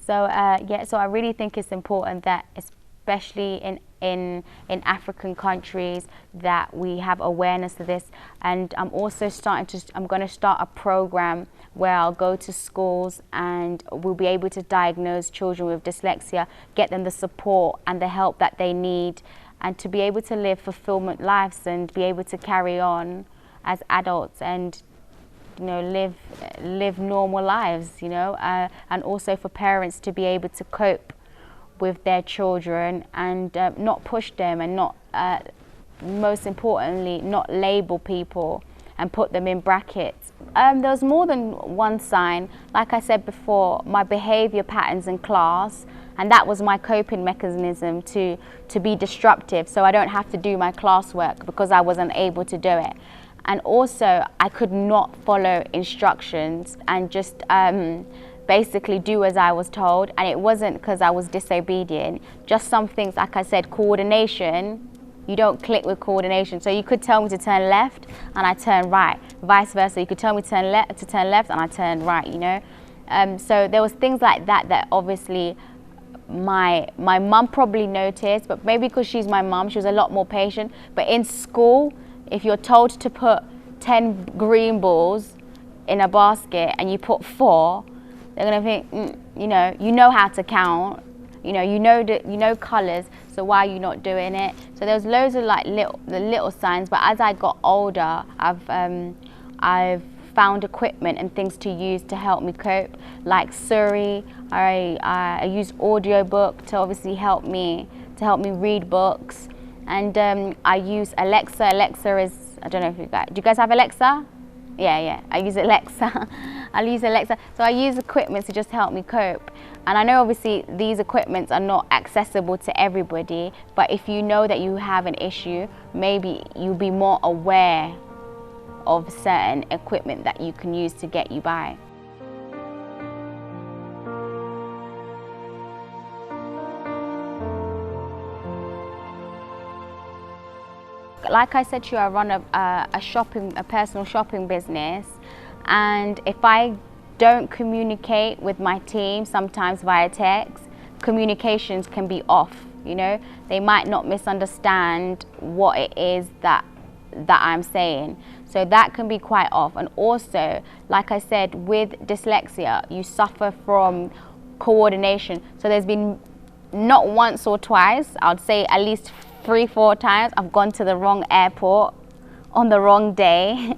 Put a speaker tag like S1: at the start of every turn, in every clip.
S1: So yeah, so I really think it's important that, especially in African countries, that we have awareness of this. And I'm also I'm going to start a program where I'll go to schools and we'll be able to diagnose children with dyslexia, get them the support and the help that they need, and to be able to live fulfillment lives and be able to carry on as adults and, you know, live normal lives, you know, and also for parents to be able to cope with their children and not push them, and not, most importantly, not label people and put them in brackets. There was more than one sign. Like I said before, my behavior patterns in class, and that was my coping mechanism to be disruptive, so I don't have to do my classwork because I wasn't able to do it. And also, I could not follow instructions and just basically do as I was told. And it wasn't because I was disobedient, just some things, like I said, coordination. You don't click with coordination. So you could tell me to turn left and I turn right, vice versa. You could tell me to turn left and I turn right, you know. So there was things like that that obviously my mum probably noticed, but maybe because she's my mum, she was a lot more patient. But in school, if you're told to put 10 green balls in a basket and you put 4, they're gonna think, you know how to count, you know colours, so why are you not doing it? So there was loads of like little signs. But as I got older, I've found equipment and things to use to help me cope, like Siri. I use audiobook to obviously help me read books, and I use Alexa. Alexa is, I don't know if do you guys have Alexa? Yeah, I use Alexa. I'll use Alexa. So I use equipment to just help me cope. And I know obviously these equipments are not accessible to everybody, but if you know that you have an issue, maybe you'll be more aware of certain equipment that you can use to get you by. Like I said to you, I run a personal shopping business, and if I don't communicate with my team, sometimes via text, communications can be off, you know. They might not misunderstand what it is that I'm saying. So that can be quite off. And also, like I said, with dyslexia, you suffer from coordination. So there's been not once or twice, I'd say at least 3-4 times, I've gone to the wrong airport on the wrong day,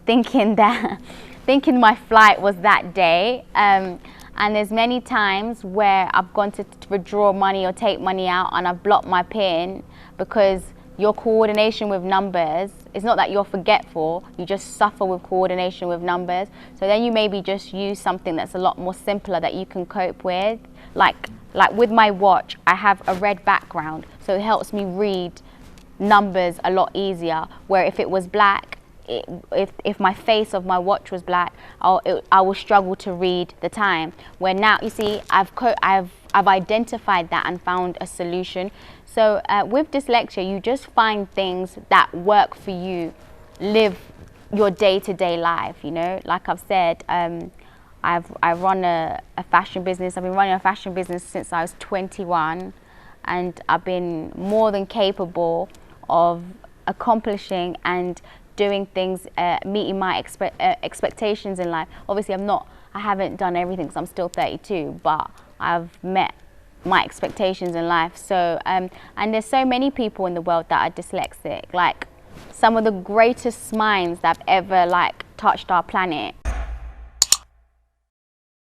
S1: thinking my flight was that day. And there's many times where I've gone to withdraw money or take money out and I've blocked my PIN, because your coordination with numbers, it's not that you're forgetful, you just suffer with coordination with numbers. So then you maybe just use something that's a lot more simpler that you can cope with. Like with my watch, I have a red background, so it helps me read numbers a lot easier. Where if it was black, if my face of my watch was black, I will struggle to read the time. Where now, you see, I've identified that and found a solution. So with dyslexia, you just find things that work for you, live your day-to-day life, you know. Like I've said, I run a fashion business. I've been running a fashion business since I was 21, and I've been more than capable of accomplishing and doing things, meeting my expectations in life. Obviously, I haven't done everything because I'm still 32, but I've met my expectations in life. So, and there's so many people in the world that are dyslexic. Like some of the greatest minds that have ever touched our planet